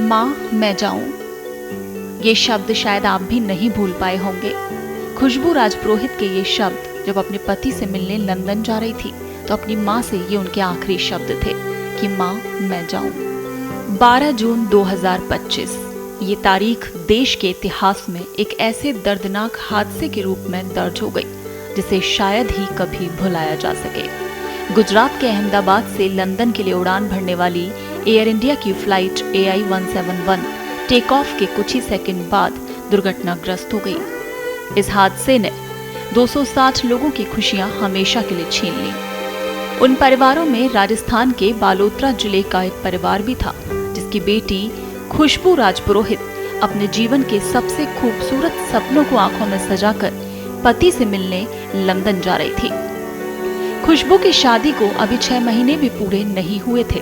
माँ मैं जाऊं, ये शब्द शायद आप भी नहीं भूल पाए होंगे। खुशबू राजपुरोहित के ये शब्द जब अपने पति से मिलने लंदन जा रही थी तो अपनी माँ से ये उनके आखिरी शब्द थे कि माँ मैं जाऊं। 12 जून 2025 ये तारीख देश के इतिहास में एक ऐसे दर्दनाक हादसे के रूप में दर्ज हो गई जिसे शायद ही कभी भुलाया जा सके। गुजरात के अहमदाबाद से लंदन के लिए उड़ान भरने वाली एयर इंडिया की फ्लाइट AI 171 टेक ऑफ के कुछ ही सेकंड बाद दुर्घटनाग्रस्त हो गई। इस हादसे ने 260 लोगों की खुशियां हमेशा के लिए छीन ली। उन परिवारों में राजस्थान के बालोतरा जिले का एक परिवार भी था जिसकी बेटी खुशबू राजपुरोहित अपने जीवन के सबसे खूबसूरत सपनों को आंखों में सजाकर पति से मिलने लंदन जा रही थी। खुशबू की शादी को अभी 6 महीने भी पूरे नहीं हुए थे।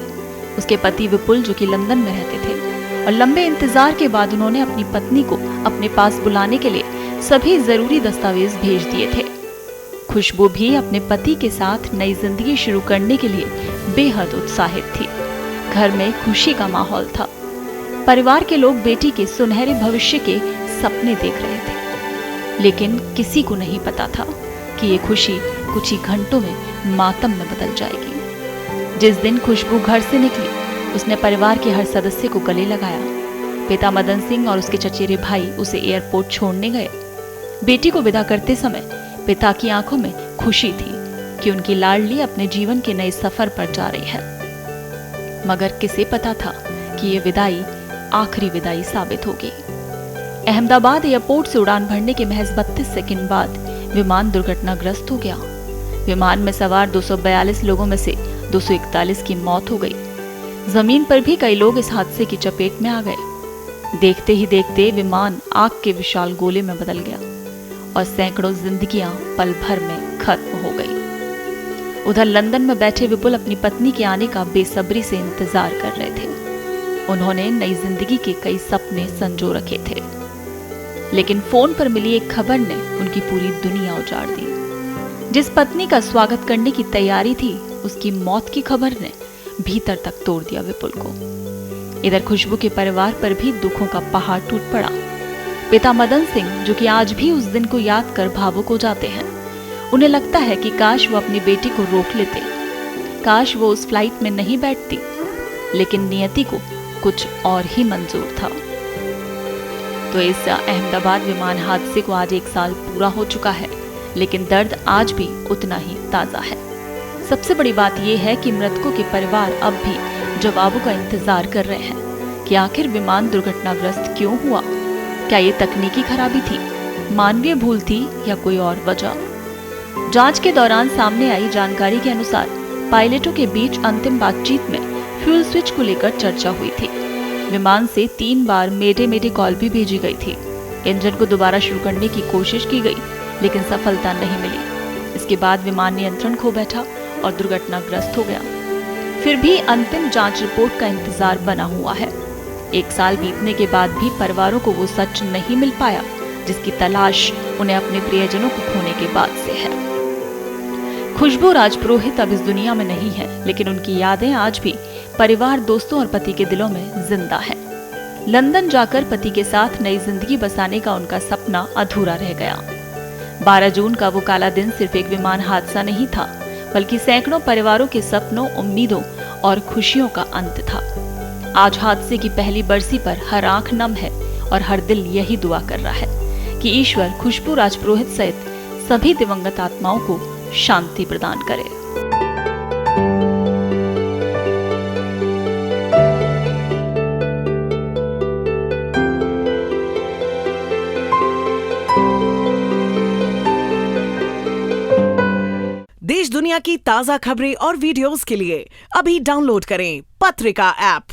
उसके पति विपुल जो कि लंदन में रहते थे और लंबे इंतजार के बाद उन्होंने अपनी पत्नी को अपने पास बुलाने के लिए सभी जरूरी दस्तावेज भेज दिए थे। खुशबू भी अपने पति के साथ नई जिंदगी शुरू करने के लिए बेहद उत्साहित थी। घर में खुशी का माहौल था। परिवार के लोग बेटी के सुनहरे भविष्य के सपने देख रहे थे, लेकिन किसी को नहीं पता था कि ये खुशी कुछ ही घंटों में मातम में बदल जाएगी। जिस दिन खुशबू घर से निकली उसने परिवार के हर सदस्य को गले लगाया। पिता मदन सिंह और उसके चचेरे भाई उसे एयरपोर्ट छोड़ने गए। बेटी को विदा करते समय पिता की आंखों में खुशी थी कि उनकी लाडली अपने जीवन के नए सफर पर जा रही है, मगर किसे पता था कि ये विदाई आखिरी विदाई साबित होगी। अहमदाबाद एयरपोर्ट से उड़ान भरने के महज 32 सेकंड बाद विमान दुर्घटनाग्रस्त हो गया। विमान में सवार 242 लोगों में से 241 की मौत हो गई। जमीन पर भी कई लोग इस हादसे की चपेट में आ गए। देखते ही देखते विमान आग के विशाल गोले में बदल गया और सैकड़ों जिंदगियां पल भर में खत्म हो गई। उधर लंदन में बैठे विपुल अपनी पत्नी के आने का बेसब्री से इंतजार कर रहे थे। उन्होंने नई जिंदगी के कई सपने संजो रखे थे, लेकिन फोन पर मिली एक खबर ने उनकी पूरी दुनिया उजाड़ दी। जिस पत्नी का स्वागत करने की तैयारी थी उसकी मौत की खबर ने भीतर तक तोड़ दिया विपुल को। इधर खुशबू के परिवार पर भी दुखों का पहाड़ टूट पड़ा। पिता मदन सिंह जो कि आज भी उस दिन को याद कर भावुक हो जाते हैं, उन्हें लगता है कि काश वो अपनी बेटी को रोक लेते, काश वो उस फ्लाइट में नहीं बैठती, लेकिन नियति को कुछ और ही मंजूर था। तो इस अहमदाबाद विमान हादसे को आज 1 साल पूरा हो चुका है, लेकिन दर्द आज भी उतना ही ताजा है। सबसे बड़ी बात यह है कि मृतकों के परिवार अब भी जवाबों का इंतजार कर रहे हैं कि आखिर विमान दुर्घटनाग्रस्त क्यों हुआ। क्या ये तकनीकी खराबी थी, मानवीय भूल थी या कोई और वजह? जांच के दौरान सामने आई जानकारी के अनुसार पायलटों के बीच अंतिम बातचीत में फ्यूल स्विच को लेकर चर्चा हुई थी। विमान से 3 बार मेडे मेडे कॉल भी भेजी गई थी। इंजन को दोबारा शुरू करने की कोशिश की गई, लेकिन सफलता नहीं मिली। इसके बाद विमान नियंत्रण खो बैठा और दुर्घटनाग्रस्त हो गया। फिर भी अंतिम जांच रिपोर्ट का इंतजार बना हुआ है। 1 साल बीतने के बाद भी परिवारों को वो सच नहीं मिल पाया जिसकी तलाश उन्हें अपने प्रियजनों को खोने के बाद से है। खुशबू राजपुरोहित अब इस दुनिया में नहीं है, लेकिन उनकी यादें आज भी परिवार, दोस्तों और पति के दिलों में जिंदा है। लंदन जाकर पति के साथ नई जिंदगी बसाने का उनका सपना अधूरा रह गया। 12 जून का वो काला दिन सिर्फ एक विमान हादसा नहीं था, बल्कि सैकड़ों परिवारों के सपनों, उम्मीदों और खुशियों का अंत था। आज हादसे की पहली बरसी पर हर आंख नम है और हर दिल यही दुआ कर रहा है कि ईश्वर खुशबू राजपुरोहित सहित सभी दिवंगत आत्माओं को शांति प्रदान करे। देश दुनिया की ताजा खबरें और वीडियोस के लिए अभी डाउनलोड करें पत्रिका ऐप।